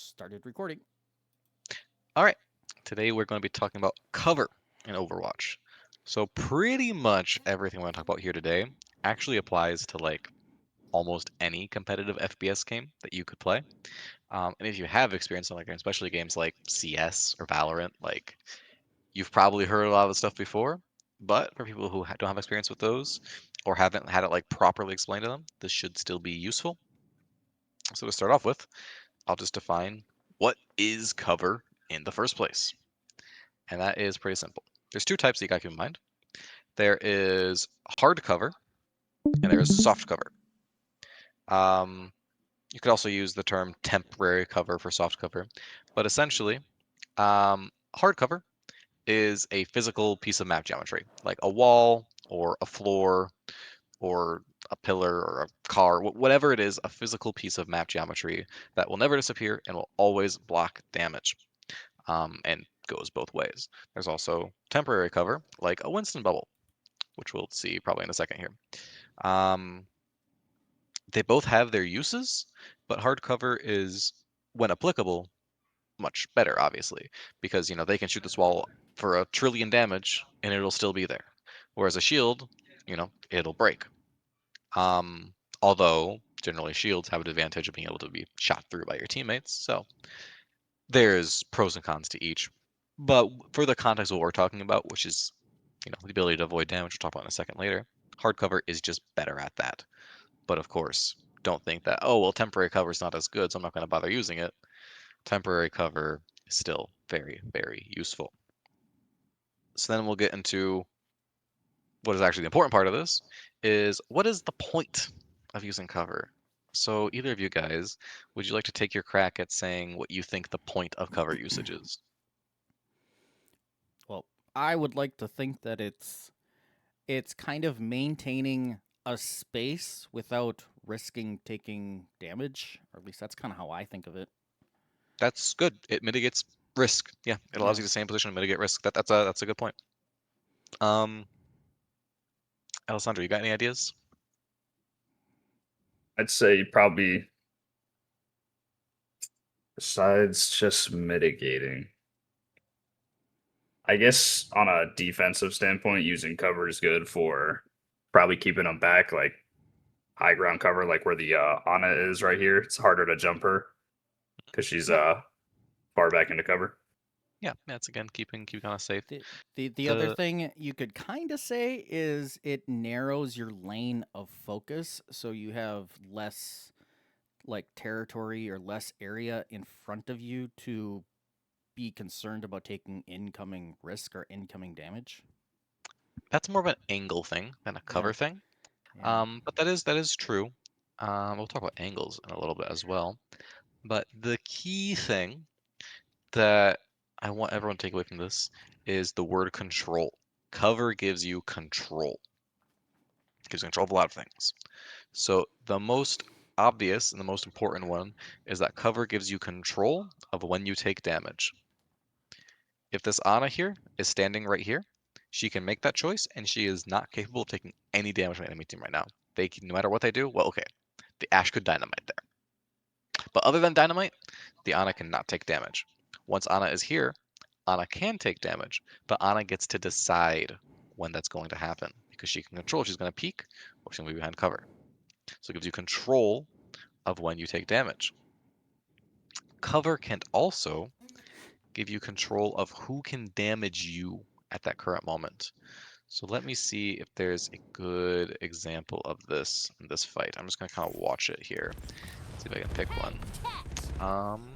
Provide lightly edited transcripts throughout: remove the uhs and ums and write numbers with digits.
started recording. All right, today we're going to be talking about cover in Overwatch. So pretty much everything we're going to talk about here today actually applies to like almost any competitive FPS game that you could play. And if you have experience in like especially games like CS or Valorant, like you've probably heard a lot of the stuff before. But for people who don't have experience with those or haven't had it like properly explained to them, this should still be useful. So to start off with, I'll just define what is cover in the first place. And that is pretty simple. There's two types that you got to keep in mind. There is hard cover and there is soft cover. Um, you could also use the term temporary cover for soft cover, but essentially, hard cover is a physical piece of map geometry, like a wall or a floor or a pillar or a car, whatever it is, a physical piece of map geometry that will never disappear and will always block damage. And goes both ways. There's also temporary cover, like a Winston bubble, which we'll see probably in a second here. Um, they both have their uses, but hardcover is, when applicable, much better, obviously, because they can shoot this wall for a trillion damage and it'll still be there. Whereas a shield, it'll break. Although generally shields have an advantage of being able to be shot through by your teammates, so there's pros and cons to each. But for the context of what we're talking about, which is the ability to avoid damage, we'll talk about in a second later, hardcover is just better at that. But of course, don't think that, oh, well, temporary cover is not as good, so I'm not going to bother using it. Temporary cover is still very, very useful. So then we'll get into what is actually the important part of this is what is the point of using cover? So either of you guys, would you like to take your crack at saying what you think the point of cover usage is? Well, I would like to think that it's kind of maintaining a space without risking taking damage, or at least that's kind of how I think of it. That's good. It mitigates risk. Yeah, it allows Yeah. you to stay in position and mitigate risk. That's a good point. Um, Alessandro, you got any ideas? I'd say probably besides just mitigating. I guess on a defensive standpoint, using cover is good for probably keeping them back, like high ground cover, like where the Ana is right here. It's harder to jump her because she's Yeah. far back into cover. Yeah, it's again keeping on safe. The other The thing you could kind of say is it narrows your lane of focus, so you have less like territory or less area in front of you to be concerned about taking incoming risk or incoming damage. that's more of an angle thing than a Yeah. cover thing. Yeah. But that is true. We'll talk about angles in a little bit as well. But the key thing that I want everyone to take away from this is the word control. Cover gives you control. Gives you control of a lot of things. So the most obvious and the most important one is that cover gives you control of when you take damage. If this Ana here is standing right here, she can make that choice and she is not capable of taking any damage from the enemy team right now. No matter what they do, well, okay, the Ash could dynamite there. But other than dynamite, the Ana cannot take damage. Once Ana is here, Ana can take damage, but Ana gets to decide when that's going to happen because she can control if she's going to peek or she's going to be behind cover. So it gives you control of when you take damage. Cover can also give you control of who can damage you at that current moment. So let me see if there's a good example of this in this fight. I'm just gonna kind of watch it here. See if I can pick one. Um,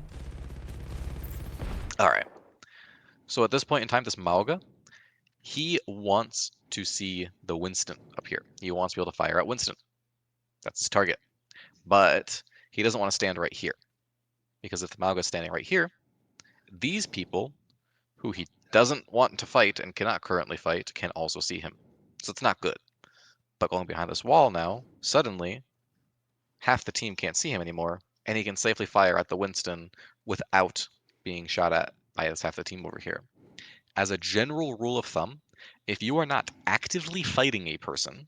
all right. So at this point in time, this Mauga, he wants to see the Winston up here. He wants to be able to fire at Winston. That's his target. But he doesn't want to stand right here because if the Mauga is standing right here, these people who he doesn't want to fight and cannot currently fight can also see him. So it's not good. But going behind this wall now, suddenly half the team can't see him anymore, and he can safely fire at the Winston without being shot at by his half the team over here. As a general rule of thumb, if you are not actively fighting a person,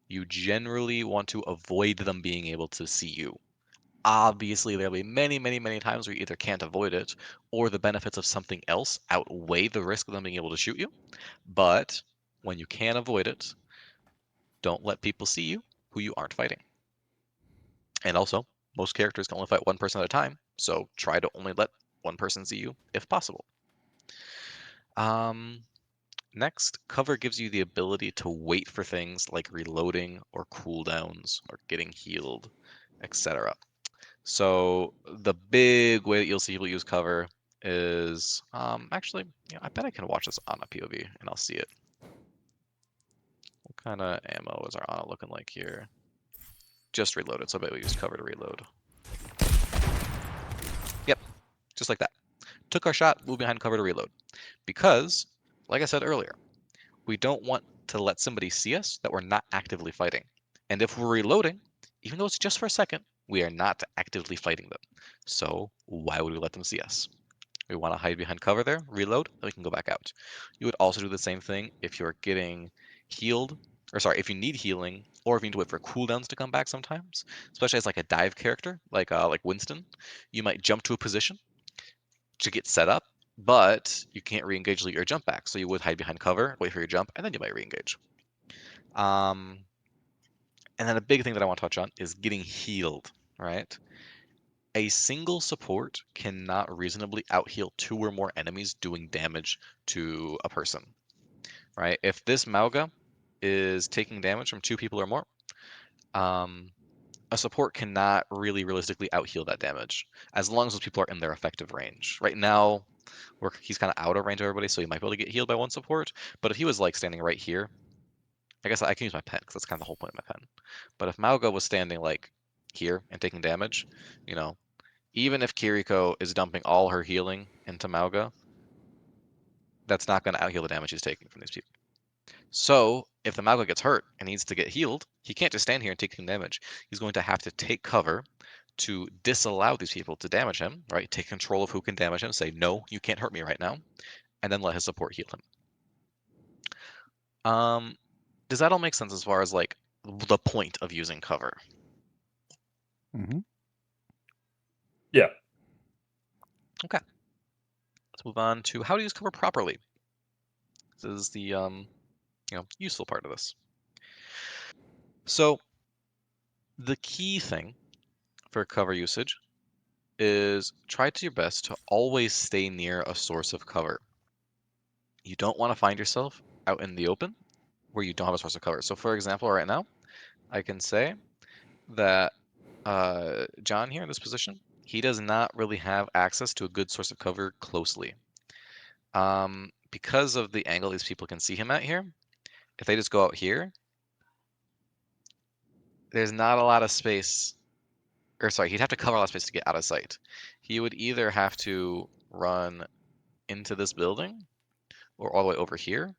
you generally want to avoid them being able to see you. Obviously, there'll be many, many, many times where you either can't avoid it or the benefits of something else outweigh the risk of them being able to shoot you. But when you can avoid it, don't let people see you who you aren't fighting. And also, most characters can only fight one person at a time, so try to only let one person see you if possible. Um, Next, cover gives you the ability to wait for things like reloading or cooldowns or getting healed, etc. So the big way that you'll see people use cover is actually, I bet I can watch this on a POV and I'll see it. What kind of ammo is our Ana looking like here? Just reloaded, so I bet we use cover to reload. Yep, just like that. Took our shot, moved behind cover to reload. Because, like I said earlier, we don't want to let somebody see us that we're not actively fighting. And if we're reloading, even though it's just for a second, we are not actively fighting them. So why would we let them see us? We want to hide behind cover there, reload, then we can go back out. You would also do the same thing if you're getting healed, or sorry, if you need healing, or if you need to wait for cooldowns to come back sometimes, especially as like a dive character, like Winston, you might jump to a position to get set up, but you can't re-engage your jump back. So you would hide behind cover, wait for your jump, and then you might re-engage. Um, and then a big thing that I want to touch on is getting healed, right? A single support cannot reasonably out-heal two or more enemies doing damage to a person, right? If this Mauga is taking damage from two people or more, um, a support cannot really realistically out-heal that damage as long as those people are in their effective range. Right now, he's kind of out of range of everybody, so he might be able to get healed by one support. But if he was like standing right here, I guess I can use my pen because that's kind of the whole point of my pen. But if Mauga was standing like here and taking damage, you know, even if Kiriko is dumping all her healing into Mauga, that's not going to out heal the damage he's taking from these people. So if the Mauga gets hurt and needs to get healed, he can't just stand here and take some damage. He's going to have to take cover to disallow these people to damage him, right? Take control of who can damage him, say, no, you can't hurt me right now, and then let his support heal him. Does that all make sense as far as like the point of using cover? Mm-hmm. Yeah. Okay. Let's move on to how to use cover properly. This is the useful part of this. So the key thing for cover usage is try to your best to always stay near a source of cover. You don't want to find yourself out in the open where you don't have a source of cover. So for example, right now, I can say that John here in this position, he does not really have access to a good source of cover closely. Because of the angle these people can see him at here, if they just go out here, there's not a lot of space, or sorry, he'd have to cover a lot of space to get out of sight. He would either have to run into this building or all the way over here,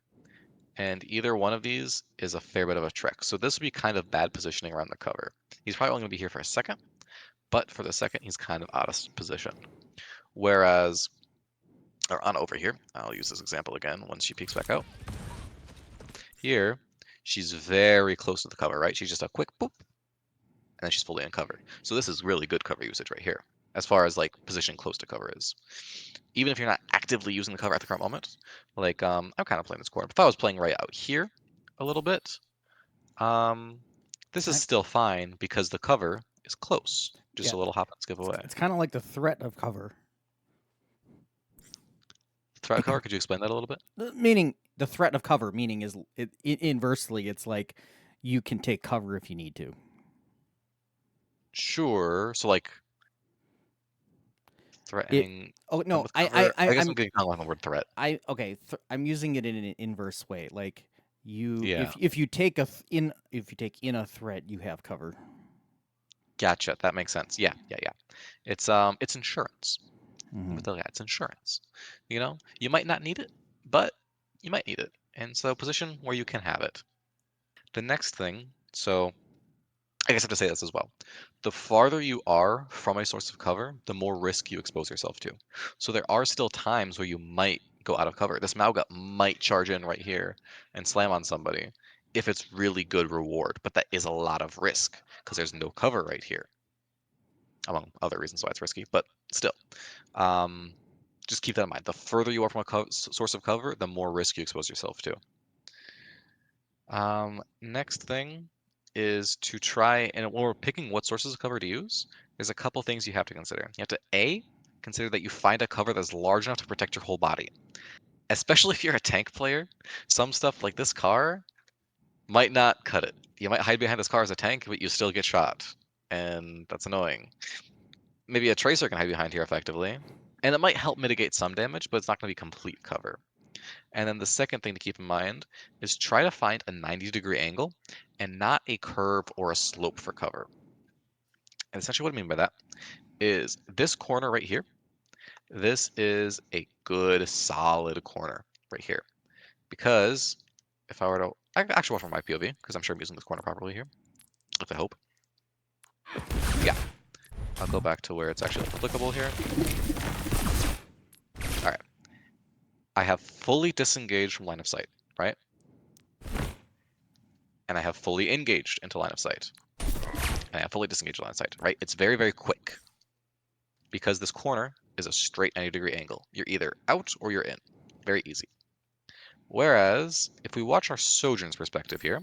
and either one of these is a fair bit of a trek. So this would be kind of bad positioning around the cover. He's probably only going to be here for a second, but for the second, he's kind of out of position. Whereas, or on over here, I'll use this example again when she peeks back out. Here, she's very close to the cover, right? She's just a quick boop, and then she's fully uncovered. So this is really good cover usage right here, as far as like position close to cover is. Even if you're not actively using the cover at the current moment, like I'm kind of playing this corner. But if I was playing right out here a little bit, this is I, still fine because the cover is close, just yeah, a little hop and skip away. it's kind of like the threat of cover. Threat cover, could you explain that a little bit? Meaning the threat of cover, meaning is inversely, it's like you can take cover if you need to. Sure. So like It. threatening Oh them no, with cover. I guess I'm I'm getting hung on the word threat. okay. I'm using it in an inverse way. Like you, Yeah. if you take if you take in a threat, you have cover. Gotcha. That makes sense. Yeah, yeah, yeah. It's insurance. Mm-hmm. With the it's insurance. You know, you might not need it, but you might need it. And so position where you can have it. The next thing, so I guess I have to say this as well. The farther you are from a source of cover, the more risk you expose yourself to. So there are still times where you might go out of cover. This Mauga might charge in right here and slam on somebody if it's really good reward, but that is a lot of risk because there's no cover right here. among other reasons why it's risky, but still. Um, just keep that in mind. The further you are from a source of cover, the more risk you expose yourself to. Next thing is to try, and when we're picking what sources of cover to use, there's a couple things you have to consider. You have to A, consider that you find a cover that's large enough to protect your whole body. Especially if you're a tank player, some stuff like this car might not cut it. You might hide behind this car as a tank, but you still get shot, and that's annoying. Maybe a tracer can hide behind here effectively, and it might help mitigate some damage, but it's not going to be complete cover. And then the second thing to keep in mind is try to find a 90-degree angle and not a curve or a slope for cover. And essentially what I mean by that is this corner right here, this is a good solid corner right here. Because if I were to, I can actually watch from my POV, because I'm sure I'm using this corner properly here, with the hope. Yeah, I'll go back to where it's actually applicable here. All right. I have fully disengaged from line of sight, right? And I have fully engaged into line of sight. And I have fully disengaged line of sight, right? It's very, very quick because this corner is a straight 90-degree angle. You're either out or you're in. Very easy. Whereas, if we watch our Sojourn's perspective here,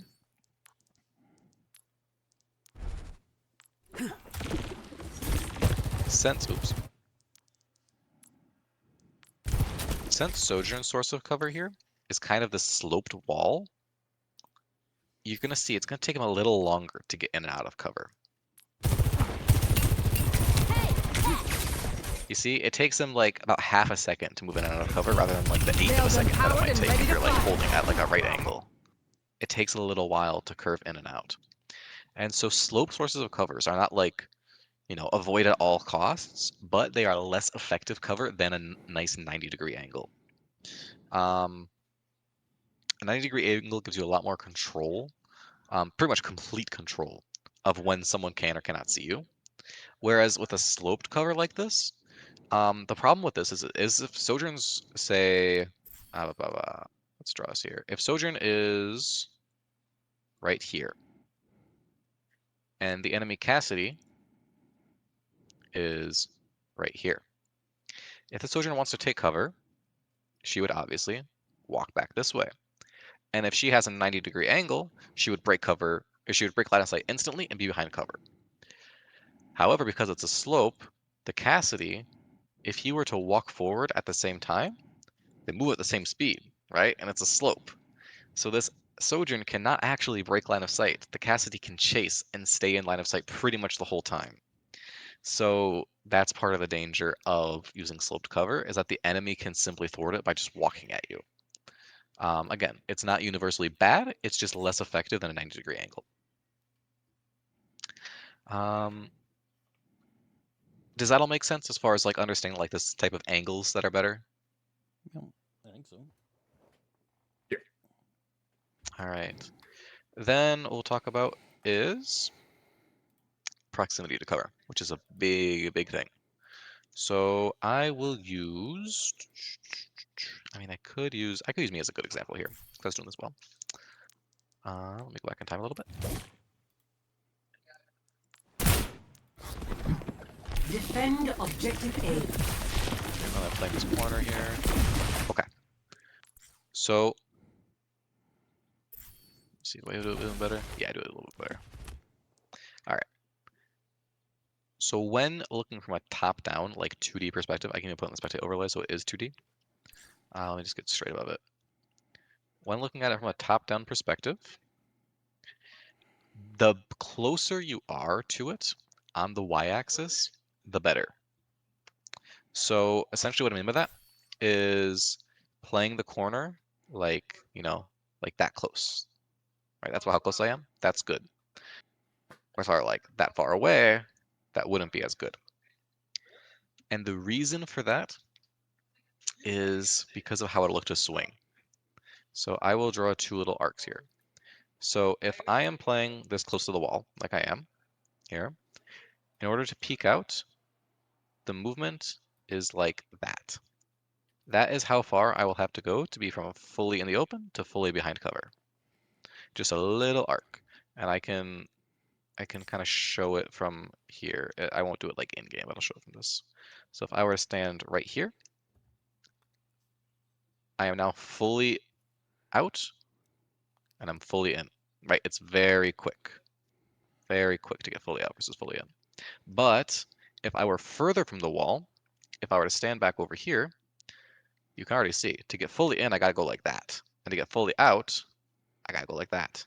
oops. Since Sojourn's source of cover here is kind of the sloped wall, you're going to see it's going to take him a little longer to get in and out of cover. You see, it takes him like about half a second to move in and out of cover rather than like the eighth of a second that it might take if you're like holding at like a right angle. It takes a little while to curve in and out. And so slope sources of covers are not like, avoid at all costs, but they are less effective cover than a nice 90-degree angle. A 90-degree angle gives you a lot more control, pretty much complete control of when someone can or cannot see you. Whereas with a sloped cover like this, the problem with this is if Sojourn's, say, let's draw this here. If Sojourn is right here, and the enemy Cassidy is right here. If the Sojourner wants to take cover, she would obviously walk back this way. And if she has a 90-degree angle, she would break cover, or she would break line of sight instantly and be behind cover. However, because it's a slope, the Cassidy, if he were to walk forward at the same time, they move at the same speed, right? And it's a slope. So this Sojourn cannot actually break line of sight. The Cassidy can chase and stay in line of sight pretty much the whole time. So that's part of the danger of using sloped cover, is that the enemy can simply thwart it by just walking at you. Again, it's not universally bad, it's just less effective than a 90-degree angle. Does that all make sense as far as like understanding like this type of angles that are better? Yeah, I think so. Yeah. All right. Then we'll talk about is proximity to cover, which is a big, big thing. So I will use, I could use me as a good example here, because I was doing this well. Let me go back in time a little bit. Defend objective A. I'm gonna play this corner here. Okay. So, let's see, do I do it a little better? Yeah, I do it a little bit better. All right. So when looking from a top-down, like 2D perspective, I can even put on the spectate overlay, so it is 2D. Let me just get straight above it. When looking at it from a top-down perspective, the closer you are to it on the y-axis, the better. So essentially what I mean by that is playing the corner like, like that close, right? That's how close I am. That's good. Or sorry, like that far away, that wouldn't be as good. And the reason for that is because of how it'll look to swing. So I will draw two little arcs here. So if I am playing this close to the wall, like I am here, in order to peek out, the movement is like that. That is how far I will have to go to be from fully in the open to fully behind cover. Just a little arc. And I can I can kind of show it from here. I won't do it like in game, but I'll show it from this. So if I were to stand right here, I am now fully out and I'm fully in, right? It's very quick to get fully out versus fully in. But if I were further from the wall, if I were to stand back over here, you can already see to get fully in, I gotta go like that. And to get fully out, I gotta go like that.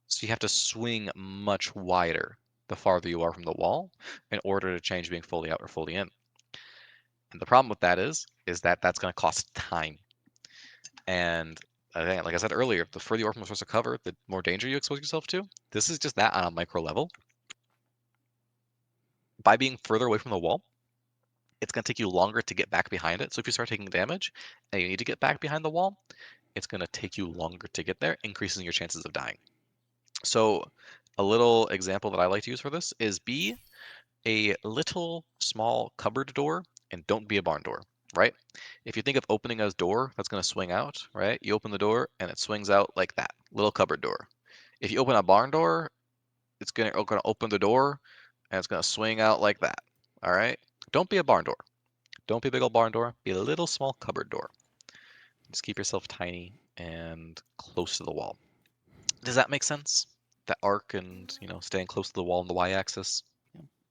So you have to swing much wider the farther you are from the wall in order to change being fully out or fully in. And the problem with that is that that's going to cost time. And again, like I said earlier, the further you are from the source of cover, the more danger you expose yourself to. This is just that on a micro level. By being further away from the wall, it's going to take you longer to get back behind it. So if you start taking damage and you need to get back behind the wall, it's going to take you longer to get there, increasing your chances of dying. So a little example that I like to use for this is be a little small cupboard door and don't be a barn door, right? If you think of opening a door that's going to swing out, right? You open the door and it swings out like that, little cupboard door. If you open a barn door, it's going to open the door and it's going to swing out like that, all right? Don't be a barn door. Don't be a big old barn door. Be a little small cupboard door. Just keep yourself tiny and close to the wall. Does that make sense? That arc and, staying close to the wall on the y-axis?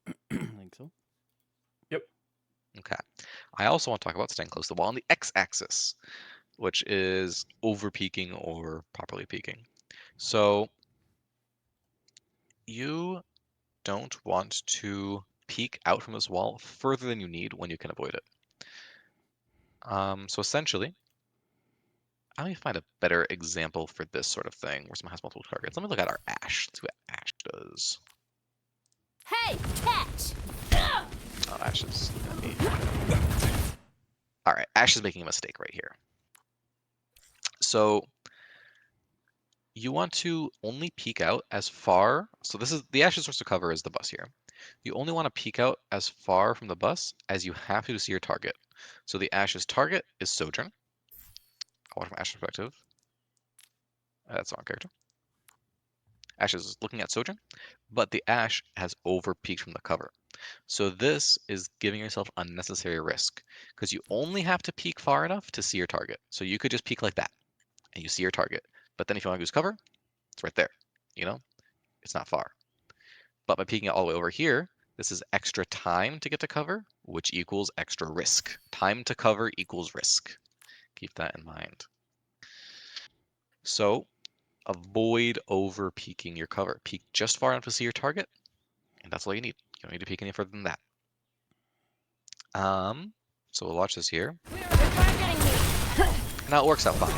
I think so. Yep. Okay. I also want to talk about staying close to the wall on the x-axis, which is over peaking or properly peaking. So you don't want to peek out from this wall further than you need when you can avoid it. So essentially, let me find a better example for this sort of thing where someone has multiple targets. Let me look at our Ashe. Let's see what Ashe does. Hey, catch! Oh, Ashe is gonna be... All right, Ashe is making a mistake right here. So you want to only peek out as far. So this is the Ashe's source of cover is the bus here. You only want to peek out as far from the bus as you have to see your target. So the Ashe's target is Sojourn. I want from Ashe's perspective. That's the wrong character. Ashe is looking at Sojourn, but the Ashe has over peeked from the cover. So this is giving yourself unnecessary risk because you only have to peek far enough to see your target. So you could just peek like that and you see your target. But then if you want to use cover, it's right there. It's not far. But by peeking all the way over here, this is extra time to get to cover, which equals extra risk. Time to cover equals risk. Keep that in mind. So avoid over peeking your cover. Peek just far enough to see your target, and that's all you need. You don't need to peek any further than that. So we'll watch this here. Now it works out fine.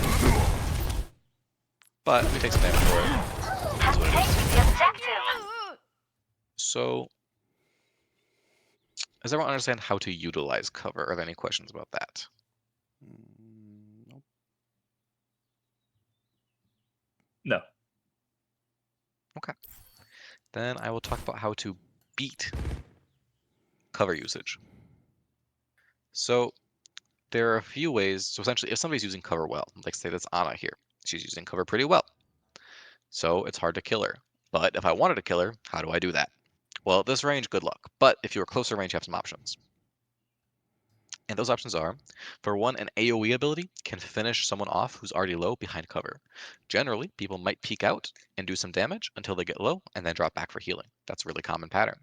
But we take some damage for it. That's what it is. So does everyone understand how to utilize cover? Are there any questions about that? Nope. No. Okay. Then I will talk about how to beat cover usage. So there are a few ways. So essentially, if somebody's using cover well, like say that's Anna here, she's using cover pretty well. So it's hard to kill her. But if I wanted to kill her, how do I do that? Well, at this range, good luck. But if you're closer range, you have some options. And those options are, for one, an AoE ability can finish someone off who's already low behind cover. Generally, people might peek out and do some damage until they get low and then drop back for healing. That's a really common pattern.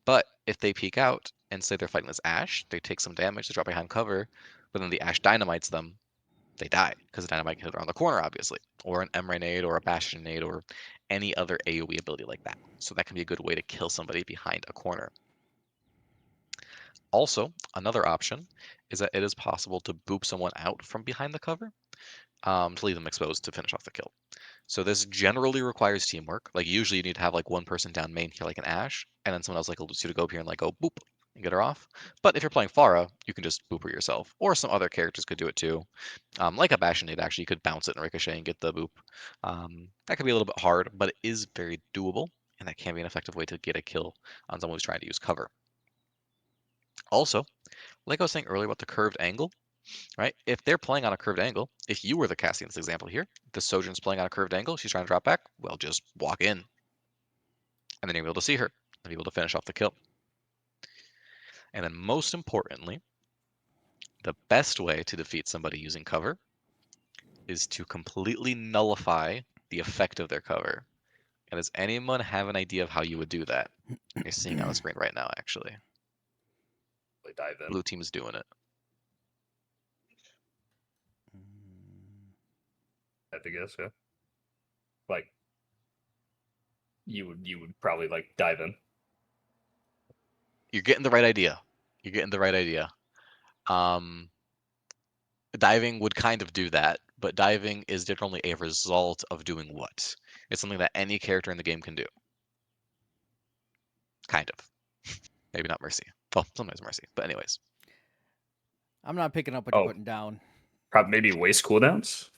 But if they peek out and say they're fighting this Ashe, they take some damage, they drop behind cover, but then the Ashe dynamites them, they die because the dynamite can hit around the corner, obviously, or an Emray nade or a Bastion nade or any other AoE ability like that. So that can be a good way to kill somebody behind a corner. Also, another option is that it is possible to boop someone out from behind the cover to leave them exposed to finish off the kill. So this generally requires teamwork. Like usually you need to have like one person down main here like an Ashe, and then someone else like a Lucio to go up here and like go boop and get her off. But if you're playing Pharah, you can just boop her yourself, or some other characters could do it too. Like a Bastionade, actually, you could bounce it and ricochet and get the boop. That could be a little bit hard, but it is very doable, and that can be an effective way to get a kill on someone who's trying to use cover. Also, like I was saying earlier about the curved angle, right? If they're playing on a curved angle, if you were the casting in this example here, the Sojourn's playing on a curved angle, she's trying to drop back, well, just walk in. And then you're able to see her and be able to finish off the kill. And then most importantly, the best way to defeat somebody using cover is to completely nullify the effect of their cover. And does anyone have an idea of how you would do that? You're seeing on the screen right now, actually. Like dive in. Blue team is doing it. I have to guess, yeah. Like you would probably like dive in. You're getting the right idea. You're getting the right idea. Diving would kind of do that, but diving is generally a result of doing what? It's something that any character in the game can do. Kind of. Maybe not Mercy. Well, sometimes Mercy. But anyways. I'm not picking up what you're putting down. Probably maybe waste cooldowns.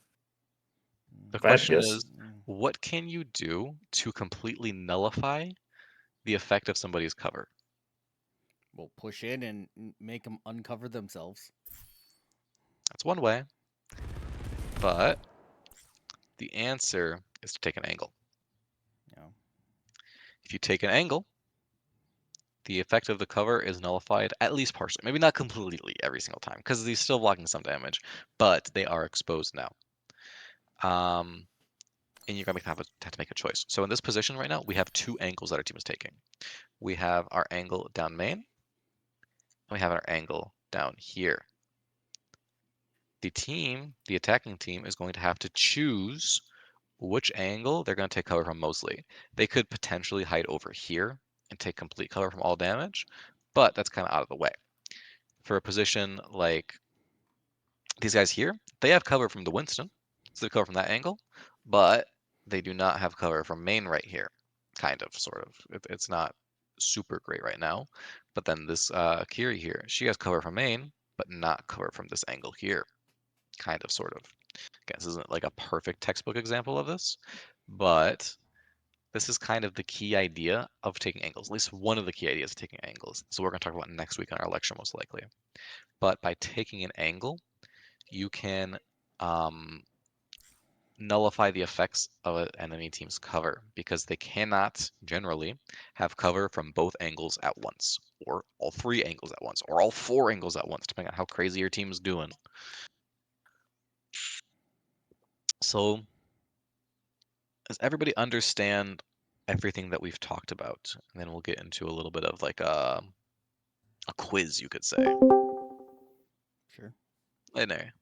The If I had to question guess. is, what can you do to completely nullify the effect of somebody's cover? We'll push in and make them uncover themselves. That's one way. But the answer is to take an angle. Yeah. If you take an angle, the effect of the cover is nullified at least partially. Maybe not completely every single time, because he's still blocking some damage, but they are exposed now. And you're going to have to make a choice. So in this position right now, we have two angles that our team is taking. We have our angle down main, and we have our angle down here. The attacking team, is going to have to choose which angle they're going to take cover from mostly. They could potentially hide over here and take complete cover from all damage, but that's kind of out of the way. For a position like these guys here, they have cover from the Winston, so they cover from that angle, but they do not have cover from main right here. Kind of, sort of. It's not super great right now. But then this Kiri here, she has cover from main, but not cover from this angle here. Kind of, sort of. Again, this isn't like a perfect textbook example of this, but this is kind of the key idea of taking angles, at least one of the key ideas of taking angles. So we're going to talk about next week on our lecture, most likely. But by taking an angle, you can nullify the effects of an enemy team's cover, because they cannot generally have cover from both angles at once, or all three angles at once, or all four angles at once, depending on how crazy your team is doing. So does everybody understand everything that we've talked about? And then we'll get into a little bit of like a quiz, you could say. Sure. Linear.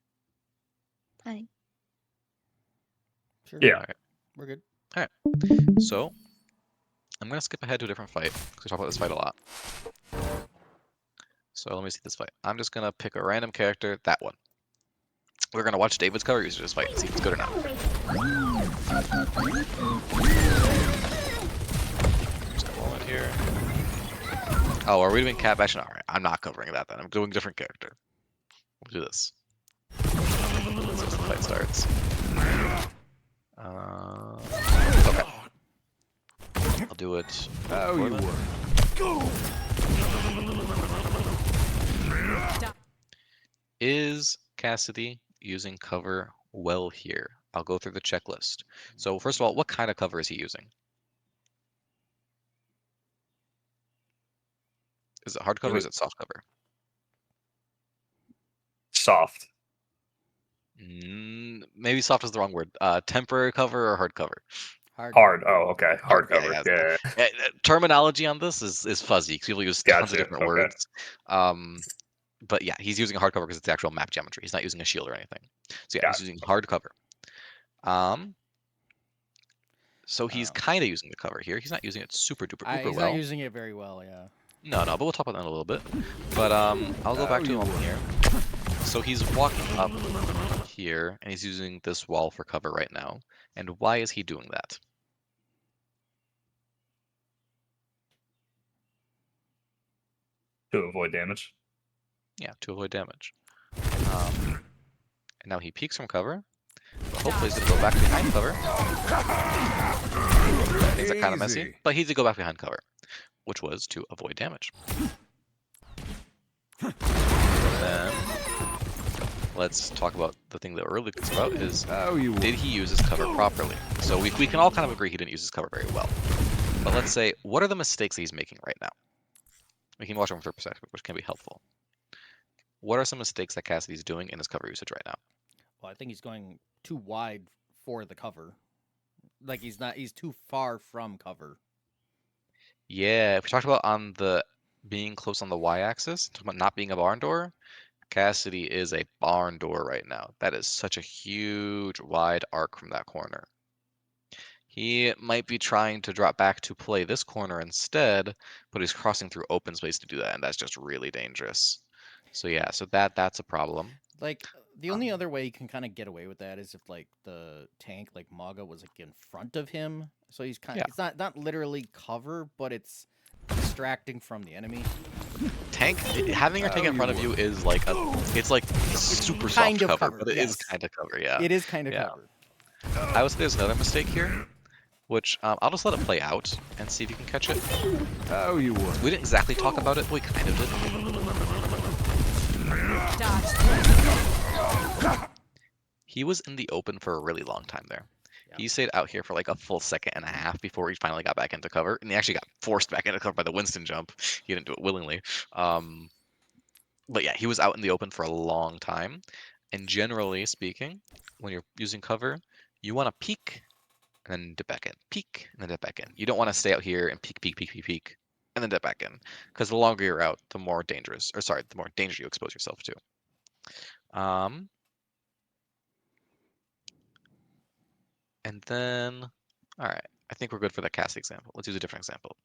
Hi. Sure. Yeah. All right. We're good. So I'm going to skip ahead to a different fight, because we talk about this fight a lot. So let me see this fight. I'm just going to pick a random character, that one. We're going to watch David's cover usage this fight and see if it's good or not. Just a moment here. Oh, are we doing cat action? Alright, I'm not covering that then. I'm doing a different character. We'll do this. Let's see if the fight starts. Okay. I'll do it. How you then. work? Is Cassidy using cover well here? I'll go through the checklist. So first of all, what kind of cover is he using? Is it hard cover or is it soft cover? Soft. Maybe soft is the wrong word. Temporary cover or hard cover? Hard. Oh, okay. Hard cover. Yeah. Terminology on this is fuzzy because people use tons of different words. But yeah, he's using a hard cover because it's the actual map geometry. He's not using a shield or anything. So yeah, he's using hard cover. So he's kind of using the cover here. He's not using it super duper well. He's not using it very well, yeah. No, but we'll talk about that in a little bit. But I'll go back to him here. So he's walking up here, and he's using this wall for cover right now. And why is he doing that? To avoid damage. Yeah, to avoid damage. And now he peeks from cover. But hopefully he's going to go back behind cover. Things are kind of messy, but he's going to go back behind cover, which was to avoid damage. Then let's talk about the thing that we're really concerned about is, did he use his cover properly? So we can all kind of agree he didn't use his cover very well. But let's say, what are the mistakes that he's making right now? We can watch from third perspective, which can be helpful. What are some mistakes that Cassidy's doing in his cover usage right now? Well, I think he's going too wide for the cover. Like he's too far from cover. Yeah, we talked about on the being close on the y-axis, talking about not being a barn door. Cassidy is a barn door right now. That is such a huge wide arc from that corner. He might be trying to drop back to play this corner instead, but he's crossing through open space to do that, and that's just really dangerous. So yeah, so that's a problem. Like the only other way you can kind of get away with that is if like the tank like Maga was like in front of him, so he's kind Yeah. of it's not literally cover, but it's distracting from the enemy. Tank having your tank in front of you is like it's like super kind soft of cover, cover, but it is yes. kind of cover, yeah. It is kind of Yeah. cover. I would say there's another mistake here, which I'll just let it play out and see if you can catch it. Oh, you would. We didn't exactly talk about it, but we kind of did. He was in the open for a really long time there. Yeah. He stayed out here for like a full second and a half before he finally got back into cover, and he actually got forced back into cover by the Winston jump. He didn't do it willingly. But yeah, he was out in the open for a long time. And generally speaking, when you're using cover, you want to peek and then dip back in, peek and then dip back in. You don't want to stay out here and peek, peek, peek, peek, peek, and then dip back in, because the longer you're out, the more dangerous, or sorry, the more danger you expose yourself to. And then, all right, I think we're good for the cast example. Let's use a different example.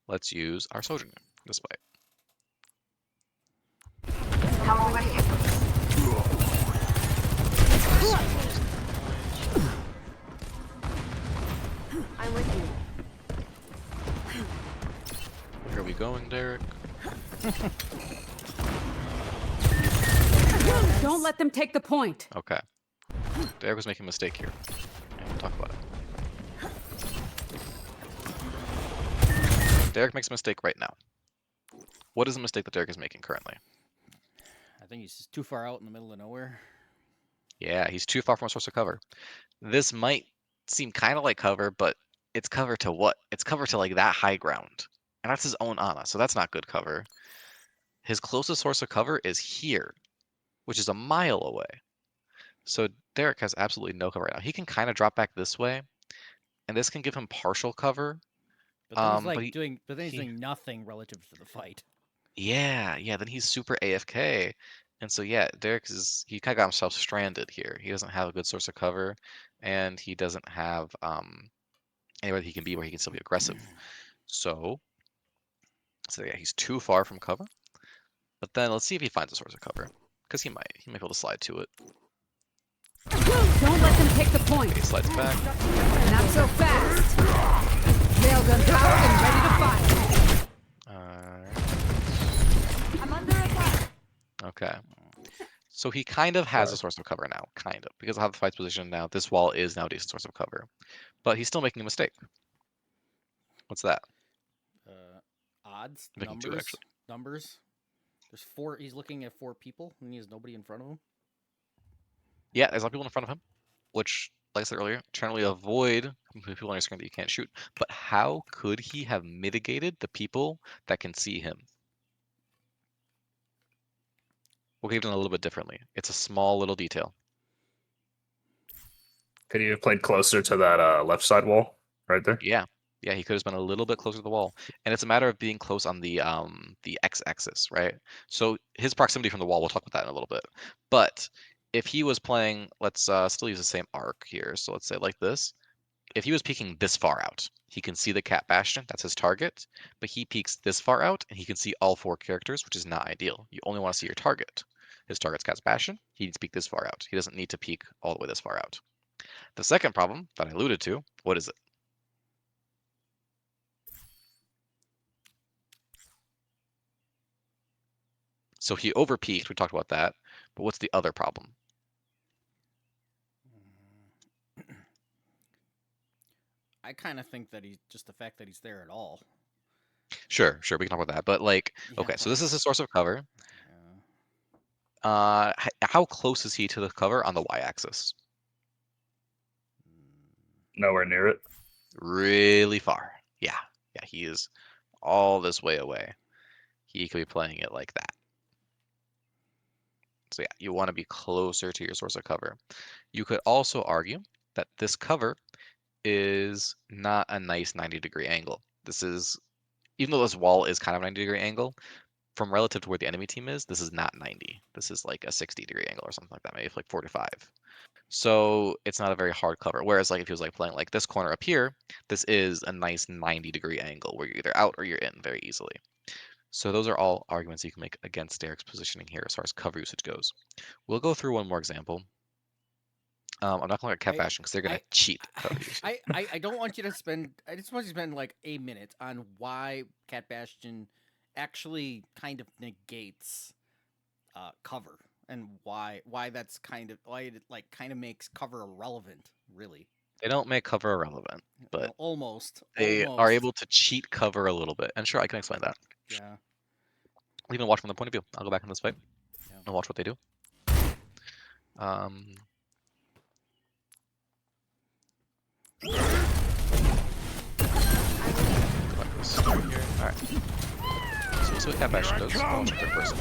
Let's use our Sojourner display. I'm with you. Where are we going, Derek? Don't let them take the point. Okay. Derek was making a mistake here. And we'll talk about it. Derek makes a mistake right now. What is the mistake that Derek is making currently? I think he's just too far out in the middle of nowhere. Yeah, he's too far from a source of cover. This might seem kind of like cover, but it's cover to what? It's cover to like that high ground. And that's his own Ana, so that's not good cover. His closest source of cover is here, which is a mile away. So Derek has absolutely no cover right now. He can kind of drop back this way, and this can give him partial cover. But then he's but like he- doing nothing relative to the fight. Yeah, then he's super AFK. And so yeah, he kind of got himself stranded here. He doesn't have a good source of cover, and he doesn't have anywhere he can be where he can still be aggressive. So yeah, he's too far from cover. But then let's see if he finds a source of cover, because he might be able to slide to it. Don't let them take the point. Okay, he slides back. Not so fast. Railgun powered and ready to fire. I'm under attack. Okay. So he kind of has a source of cover now, kind of, because of how the fight's positioned now. This wall is now a decent source of cover, but he's still making a mistake. What's that? Odds, Making two, numbers, actually. numbers. There's 4. He's looking at 4 people, and he has nobody in front of him. Yeah, there's a lot of people in front of him, which, like I said earlier, generally avoid people on your screen that you can't shoot. But how could he have mitigated the people that can see him? We'll give it a little bit differently. It's a small little detail. Could you have played closer to that left side wall right there? Yeah, he could have been a little bit closer to the wall, and it's a matter of being close on the x-axis, right? So his proximity from the wall, we'll talk about that in a little bit. But if he was playing, let's still use the same arc here. So let's say like this. If he was peeking this far out, he can see the Cat Bastion, that's his target, but he peeks this far out and he can see all 4 characters, which is not ideal. You only want to see your target. His target's Cat Bastion, he needs to peek this far out. He doesn't need to peek all the way this far out. The second problem that I alluded to, what is it? So he overpeaked, we talked about that, but what's the other problem? I kind of think that he's just the fact that he's there at all. Sure, we can talk about that. But like, Yeah, okay, so this is his source of cover. Yeah. How close is he to the cover on the y-axis? Nowhere near it. Really far. Yeah, Yeah, he is all this way away. He could be playing it like that. So yeah, you want to be closer to your source of cover. You could also argue that this cover is not a nice 90-degree angle. This is, even though this wall is kind of a 90-degree angle, from relative to where the enemy team is, this is not 90. This is like a 60-degree angle or something like that, maybe like 45. So it's not a very hard cover. Whereas like if he was like playing like this corner up here, this is a nice 90-degree angle where you're either out or you're in very easily. So those are all arguments you can make against Derek's positioning here as far as cover usage goes. We'll go through one more example. I'm not going to look at Cat I Bashing because they're going to I cheat cover usage. I don't want you to spend. I just want you to spend like a minute on why Cat Bastion actually kind of negates cover and why that's kind of why it like kind of makes cover irrelevant. Really, They don't make cover irrelevant, but almost. they are able to cheat cover a little bit. And sure, I can explain that. Yeah. We can watch from the point of view. I'll go back in this fight Yeah. and watch what they do. Um, Alright. So we'll see what Cat Bastion does. I'll check their first.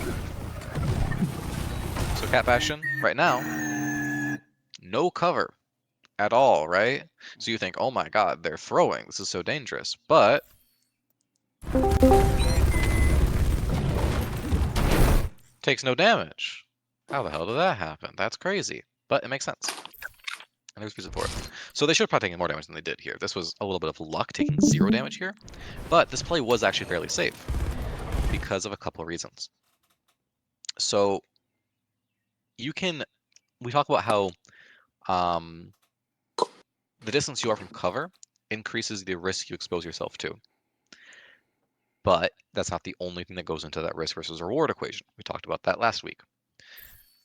So Cat Bastion, right now, no cover at all, right? So you think, oh my god, they're throwing. This is so dangerous. But takes no damage. How the hell did that happen? That's crazy. But it makes sense. And there's reason for it. So they should have probably taken more damage than they did here. This was a little bit of luck taking 0 damage here. But this play was actually fairly safe because of a couple of reasons. So we talk about how the distance you are from cover increases the risk you expose yourself to. But that's not the only thing that goes into that risk versus reward equation. We talked about that last week.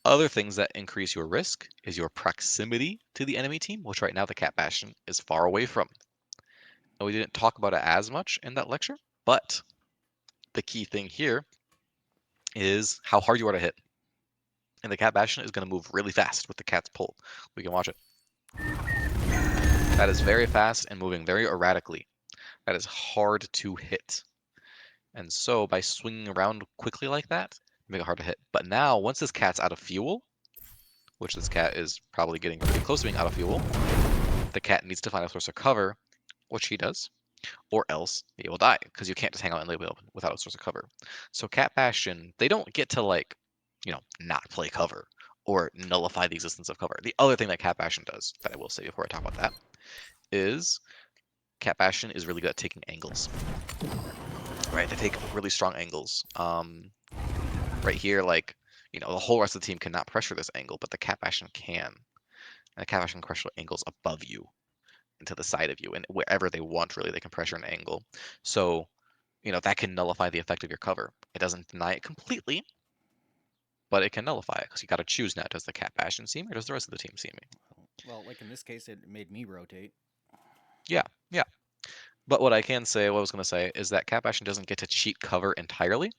Other things that increase your risk is your proximity to the enemy team, which right now the Cat Bastion is far away from. And we didn't talk about it as much in that lecture, but the key thing here is how hard you are to hit. And the Cat Bastion is going to move really fast with the Cat's pull. We can watch it. That is very fast and moving very erratically. That is hard to hit. And so by swinging around quickly like that, you make it hard to hit. But now, once this cat's out of fuel, which this cat is probably getting pretty close to being out of fuel, the cat needs to find a source of cover, which he does, or else he will die, because you can't just hang out in the open without a source of cover. So Cat Bastion, they don't get to like, not play cover or nullify the existence of cover. The other thing that Cat Bastion does, that I will say before I talk about that, is Cat Bastion is really good at taking angles. Right, they take really strong angles. Right here, like, the whole rest of the team cannot pressure this angle, but the Cat Bastion can. And the Cat Bastion can pressure angles above you and to the side of you, and wherever they want, really, they can pressure an angle. So, that can nullify the effect of your cover. It doesn't deny it completely, but it can nullify it, because you got to choose now. Does the Cat Bastion see me, or does the rest of the team see me? Well, like in this case, it made me rotate. Yeah. But what I can say, what I was going to say, is that Cat Bastion doesn't get to cheat cover entirely.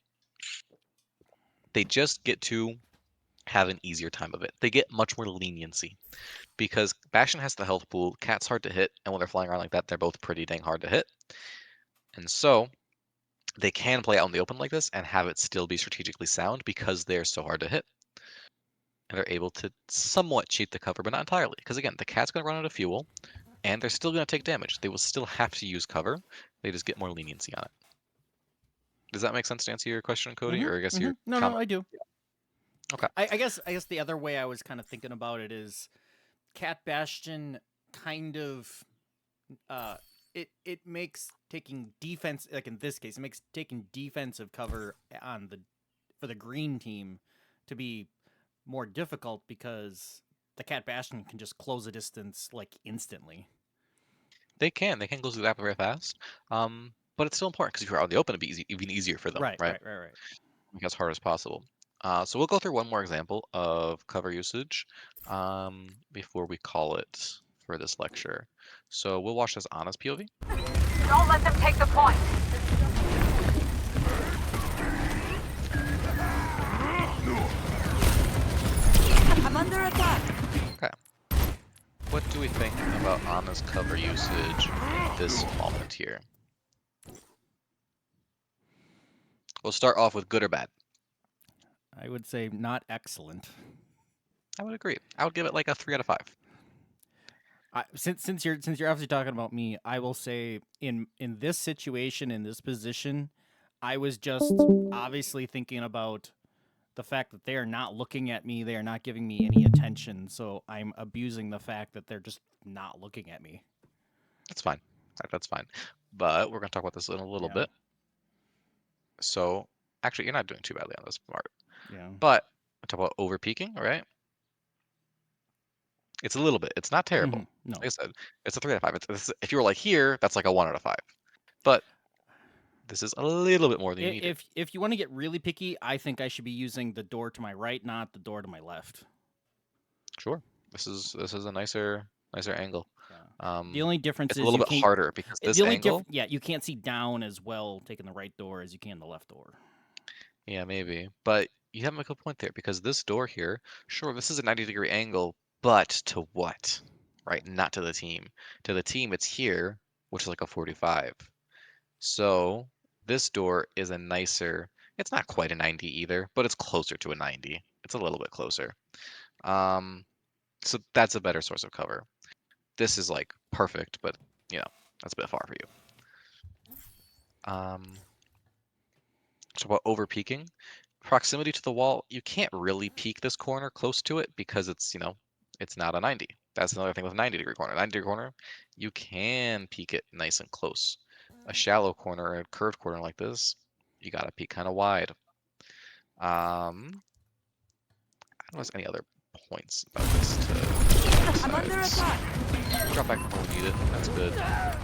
They just get to have an easier time of it. They get much more leniency because Bastion has the health pool, Cat's hard to hit, and when they're flying around like that, they're both pretty dang hard to hit. And so they can play out in the open like this and have it still be strategically sound because they're so hard to hit. And they're able to somewhat cheat the cover, but not entirely. Because again, the Cat's going to run out of fuel, and they're still going to take damage. They will still have to use cover. They just get more leniency on it. Does that make sense to answer your question, Cody? Or I guess your no, comment? I do. Yeah. Okay. I guess the other way I was kind of thinking about it is Cat Bastion kind of it makes taking defense, like in this case, it makes taking defensive cover for the green team to be more difficult because the Cat Bastion can just close a distance like instantly. They can go through that very fast. But it's still important because if you're out in the open, it'd be even easier for them, right? Right. Make it as hard as possible. So we'll go through one more example of cover usage before we call it for this lecture. So we'll watch this Anna's POV. Don't let them take the point. I'm under attack. Okay. What do we think about Anna's cover usage in this moment here? We'll start off with good or bad. I would say not excellent. I would agree. I would give it like a 3 out of 5. Since you're obviously talking about me, I will say in this situation, in this position, I was just obviously thinking about the fact that they are not looking at me, they are not giving me any attention, so I'm abusing the fact that they're just not looking at me. That's fine. That's fine. But we're gonna talk about this in a little Yeah. bit. So actually, you're not doing too badly on this part. Yeah. But I talk about over peaking, all right? It's a little bit. It's not terrible. Mhm. No. Like I said, it's a 3 out of 5. If you were like here, that's like a 1 out of 5. But this is a little bit more than you needed. If you want to get really picky, I think I should be using the door to my right, not the door to my left. Sure. This is a nicer angle. Yeah. The only difference It's is a little you bit can't. harder because this The only angle. yeah, you can't see down as well taking the right door as you can the left door. Yeah, maybe. But you have a good point there because this door here, sure, this is a 90-degree angle, but to what? Right? Not to the team. To the team, it's here, which is like a 45. So this door is a nicer, it's not quite a 90 either, but it's closer to a 90. It's a little bit closer. So that's a better source of cover. This is like perfect, but that's a bit far for you. So about over peaking, proximity to the wall, you can't really peek this corner close to it because it's not a 90. That's another thing with a 90-degree corner. 90-degree corner, you can peek it nice and close. A shallow corner or a curved corner like this, you gotta peek kind of wide. I don't know if there's any other points about this to I'm under attack. drop back when we need it. That's good. I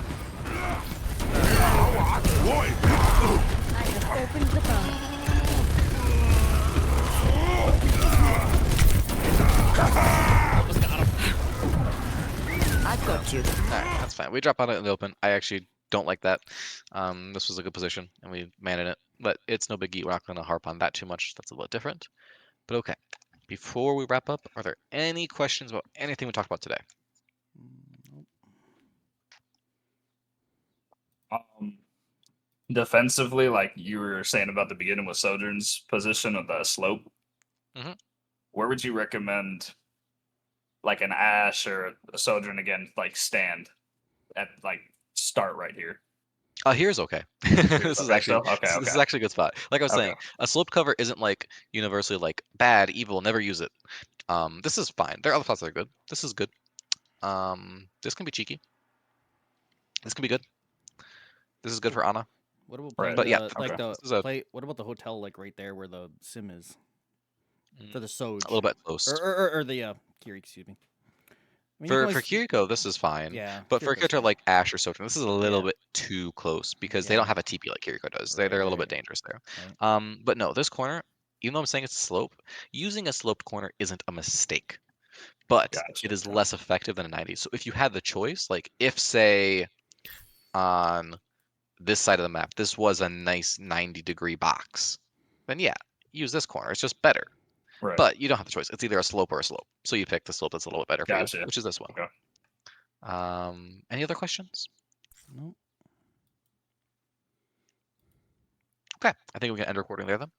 have opened the bow. I've got you. Alright, that's fine. We drop out in the open. I actually don't like that. This was a good position, and we managed it. But it's no biggie. We're not going to harp on that too much. That's a little different. But okay. Before we wrap up, are there any questions about anything we talked about today? Defensively, like you were saying about the beginning with Sojourn's position of the slope, Mhm. where would you recommend like an Ash or a Sojourn again, like stand at like start right here? Here's okay. Here's This is okay actually still? Okay, this is okay. actually a good spot. Like I was Okay. saying, a slope cover isn't like universally like bad, evil, never use it. This is fine. There are other spots that are good. This is good. This can be cheeky. This can be good. This is good for Ana. What about Right. playing But yeah, the okay. this is a What about the hotel like right there where the sim is mm, for the Soj a little bit close. or the Kiri? Excuse me. I mean, you can For always Kiriko, this is fine. yeah. But for a Kiriko's character fine. like Ash or Sojourn, this is a little Yeah. bit too close because they Yeah. don't have a TP like Kiriko does. Right, They're a right, little bit right. dangerous there. Right. But no, this corner, even though I'm saying it's a slope, using a sloped corner isn't a mistake. But Gotcha. it is Okay. less effective than a 90. So if you had the choice, like if say on this side of the map, this was a nice 90-degree box, then yeah, use this corner. It's just better. Right. But you don't have the choice. It's either a slope or a slope. So you pick the slope that's a little bit better for you, Gotcha. which is this one. Okay. Any other questions? Nope. Okay, I think we can end recording there then.